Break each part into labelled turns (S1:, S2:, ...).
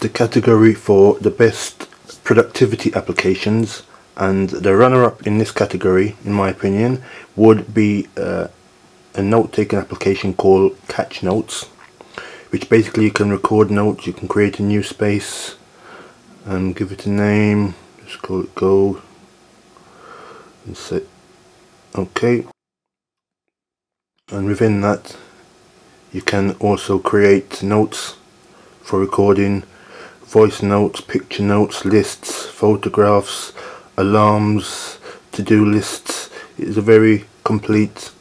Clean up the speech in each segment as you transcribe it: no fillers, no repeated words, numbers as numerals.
S1: the category for the best productivity applications, and the runner-up in this category, in my opinion, would be a note-taking application called Catch Notes, which basically you can record notes, you can create a new space and give it a name, just call it Go, and say OK, and within that you can also create notes for recording, voice notes, picture notes, lists, photographs, alarms, to-do lists. It is a very complete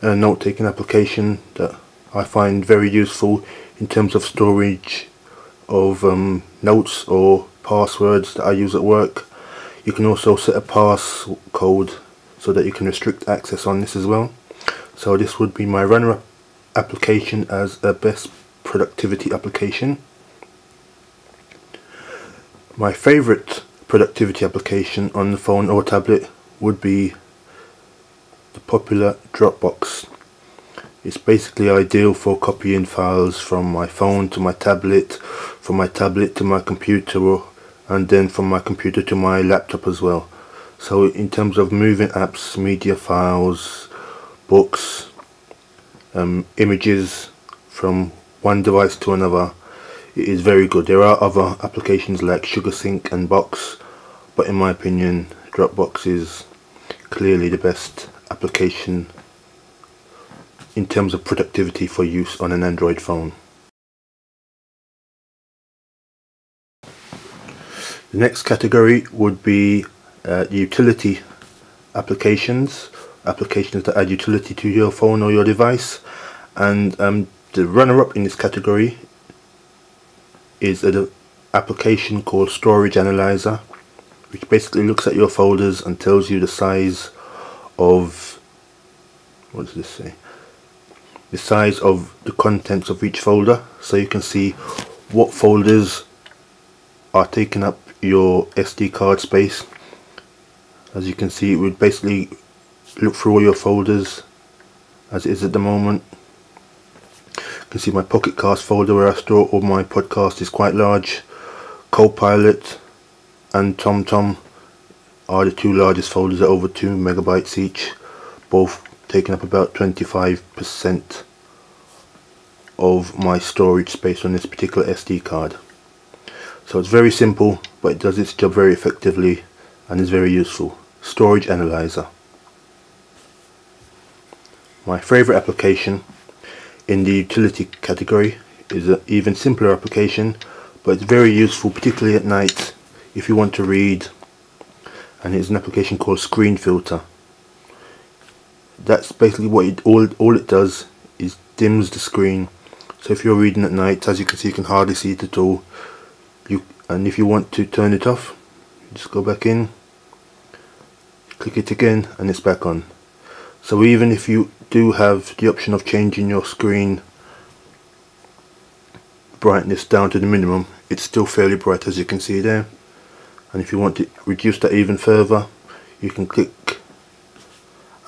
S1: note-taking application that I find very useful in terms of storage of notes or passwords that I use at work. You can also set a passcode so that you can restrict access on this as well. So this would be my runner-up application as a best productivity application. My favorite productivity application on the phone or tablet would be the popular Dropbox. It's basically ideal for copying files from my phone to my tablet, from my tablet to my computer, and then from my computer to my laptop as well. So in terms of moving apps, media files, books, images from one device to another, it is very good. There are other applications like SugarSync and Box, but in my opinion Dropbox is clearly the best application in terms of productivity for use on an Android phone. The next category would be utility applications that add utility to your phone or your device, and the runner-up in this category is an application called Storage Analyzer, which basically looks at your folders and tells you the size of, what does this say? The size of the contents of each folder, so you can see what folders are taking up your SD card space. As you can see, it would basically look through all your folders as it is at the moment. You can see my Pocket Cast folder where I store all my podcasts is quite large. Copilot and TomTom are the two largest folders at over 2 megabytes each, both taking up about 25% of my storage space on this particular SD card. So it's very simple, but it does its job very effectively and is very useful. Storage Analyzer. My favorite application in the utility category is an even simpler application, but it's very useful particularly at night if you want to read, and it's an application called Screen Filter. That's basically what all it does is dims the screen, so if you're reading at night, as you can see, you can hardly see it at all. And if you want to turn it off, just go back in, click it again, and it's back on. So even if you do have the option of changing your screen brightness down to the minimum, it's still fairly bright, as you can see there. And if you want to reduce that even further, you can click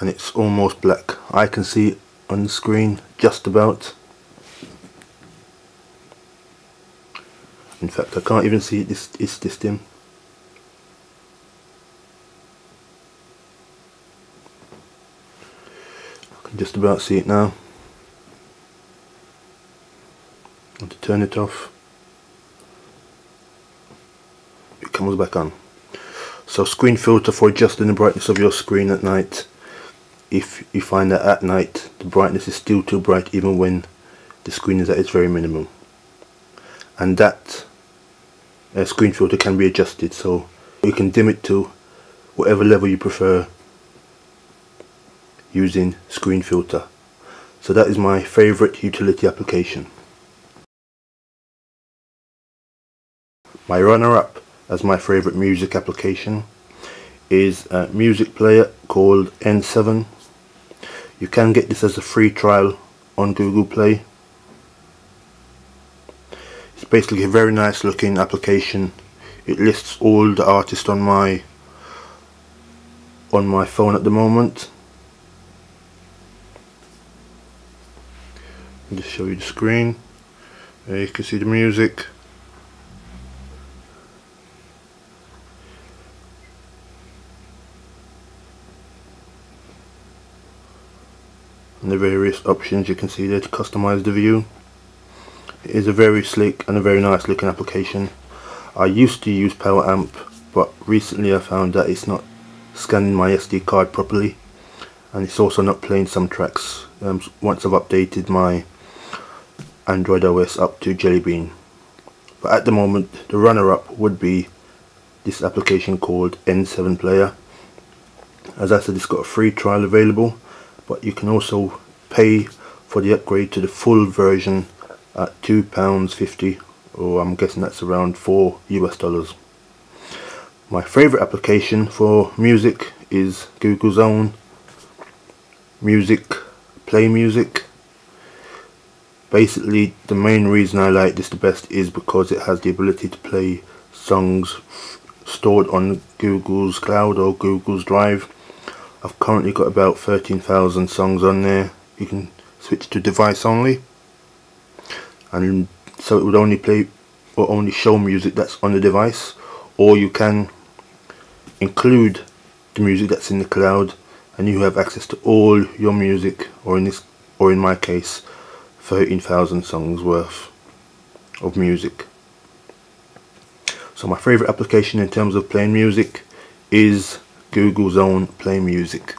S1: and it's almost black. I can see it on the screen just about. In fact, I can't even see it, it's this dim. I can just about see it now. And to turn it off, it comes back on. So Screen Filter for adjusting the brightness of your screen at night. If you find that at night the brightness is still too bright even when the screen is at its very minimum, and that Screen Filter can be adjusted, so you can dim it to whatever level you prefer using Screen Filter. So that is my favorite utility application. My runner-up as my favorite music application is a music player called N7. You can get this as a free trial on Google Play. It's basically a very nice looking application. It lists all the artists on my phone at the moment. I'll just show you the screen. There you can see the music. and the various options you can see there to customize the view. It is a very slick and a very nice looking application. I used to use PowerAmp, but recently I found that it's not scanning my SD card properly, and it's also not playing some tracks once I've updated my Android OS up to Jelly Bean. But at the moment, the runner-up would be this application called N7 Player. As I said, it's got a free trial available, but you can also pay for the upgrade to the full version at £2.50, or I'm guessing that's around $4 US. My favourite application for music is Google's own Play Music. Basically, the main reason I like this the best is because it has the ability to play songs stored on Google's Cloud or Google's Drive. I've currently got about 13,000 songs on there. You can switch to device only, and so it would only play or only show music that's on the device, or you can include the music that's in the cloud and you have access to all your music, or in my case 13,000 songs worth of music. So my favourite application in terms of playing music is Google's own Play Music.